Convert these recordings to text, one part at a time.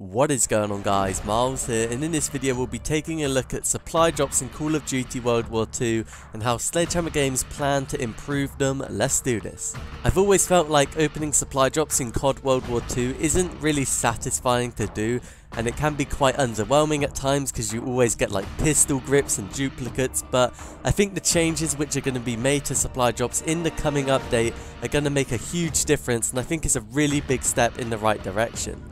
What is going on, guys? Miles here, and in this video we'll be taking a look at supply drops in Call of Duty World War II and how Sledgehammer Games plan to improve them. Let's do this. I've always felt like opening supply drops in COD World War II isn't really satisfying to do, and it can be quite underwhelming at times because you always get like pistol grips and duplicates, but I think the changes which are going to be made to supply drops in the coming update are going to make a huge difference, and I think it's a really big step in the right direction.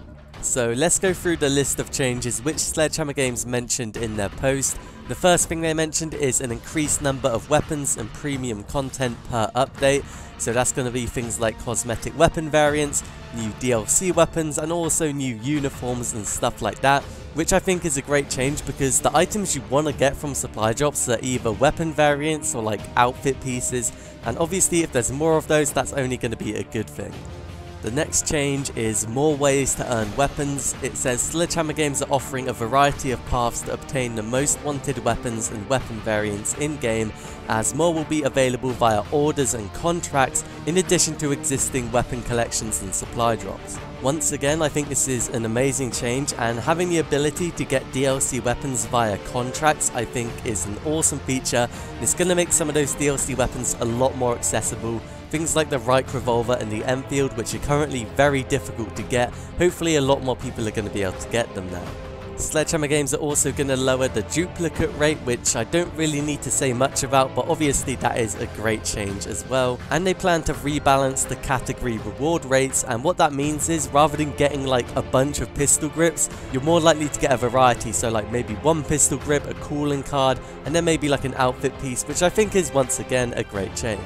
So let's go through the list of changes which Sledgehammer Games mentioned in their post. The first thing they mentioned is an increased number of weapons and premium content per update. So that's going to be things like cosmetic weapon variants, new DLC weapons, and also new uniforms and stuff like that, which I think is a great change because the items you want to get from supply drops are either weapon variants or like outfit pieces, and obviously if there's more of those, that's only going to be a good thing. The next change is more ways to earn weapons. It says Sledgehammer Games are offering a variety of paths to obtain the most wanted weapons and weapon variants in-game, as more will be available via orders and contracts in addition to existing weapon collections and supply drops. Once again, I think this is an amazing change, and having the ability to get DLC weapons via contracts I think is an awesome feature. It's going to make some of those DLC weapons a lot more accessible. Things like the Reich revolver and the Enfield, which are currently very difficult to get. Hopefully a lot more people are going to be able to get them now. Sledgehammer Games are also going to lower the duplicate rate, which I don't really need to say much about, but obviously that is a great change as well. And they plan to rebalance the category reward rates, and what that means is rather than getting like a bunch of pistol grips, you're more likely to get a variety. So like maybe one pistol grip, a calling card, and then maybe like an outfit piece, which I think is once again a great change.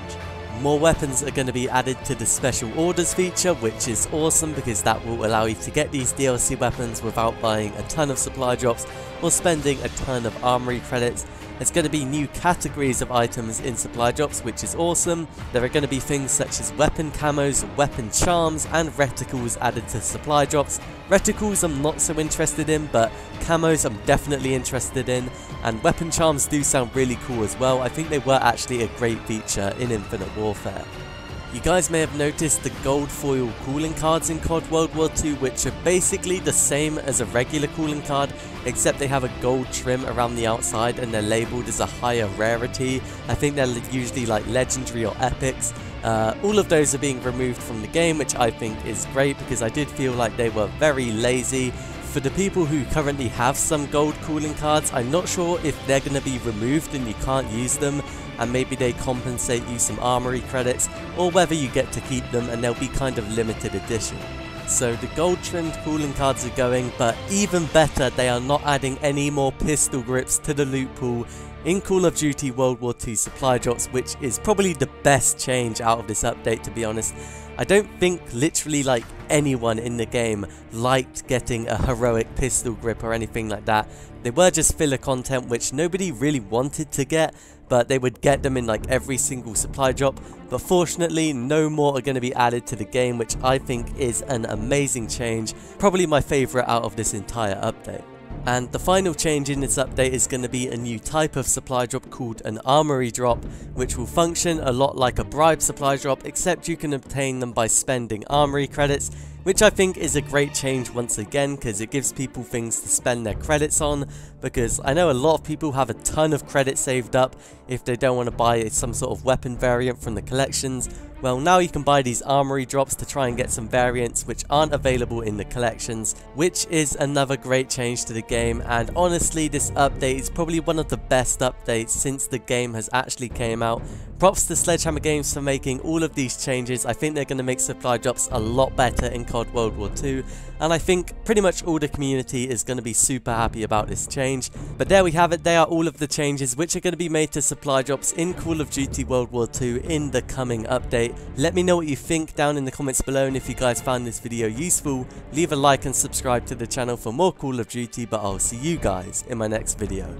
More weapons are going to be added to the special orders feature, which is awesome because that will allow you to get these DLC weapons without buying a ton of supply drops or spending a ton of armory credits. There's going to be new categories of items in supply drops, which is awesome. There are going to be things such as weapon camos, weapon charms, and reticles added to supply drops. Reticles I'm not so interested in, but camos I'm definitely interested in, and weapon charms do sound really cool as well. I think they were actually a great feature in Infinite Warfare. You guys may have noticed the gold foil calling cards in COD World War II, which are basically the same as a regular calling card, except they have a gold trim around the outside and they're labelled as a higher rarity. I think they're usually like legendary or epics. All of those are being removed from the game, which I think is great because I did feel like they were very lazy. For the people who currently have some gold calling cards, I'm not sure if they're going to be removed and you can't use them, and maybe they compensate you some armory credits, or whether you get to keep them and they'll be kind of limited edition. So the gold trimmed calling cards are going, but even better, they are not adding any more pistol grips to the loot pool in Call of Duty World War II supply drops, which is probably the best change out of this update, to be honest. I don't think literally like anyone in the game liked getting a heroic pistol grip or anything like that. They were just filler content which nobody really wanted to get, but they would get them in like every single supply drop. But fortunately, no more are going to be added to the game, which I think is an amazing change. Probably my favourite out of this entire update. And the final change in this update is going to be a new type of supply drop called an Armory Drop, which will function a lot like a bribe supply drop, except you can obtain them by spending armory credits, which I think is a great change once again because it gives people things to spend their credits on, because I know a lot of people have a ton of credits saved up if they don't want to buy some sort of weapon variant from the collections. Well, now you can buy these armory drops to try and get some variants which aren't available in the collections, which is another great change to the game. And honestly, this update is probably one of the best updates since the game has actually came out. Props to Sledgehammer Games for making all of these changes. I think they're going to make supply drops a lot better in COD World War II, and I think pretty much all the community is going to be super happy about this change. But there we have it, they are all of the changes which are going to be made to supply drops in Call of Duty World War II in the coming update. Let me know what you think down in the comments below, and if you guys found this video useful, leave a like and subscribe to the channel for more Call of Duty, but I'll see you guys in my next video.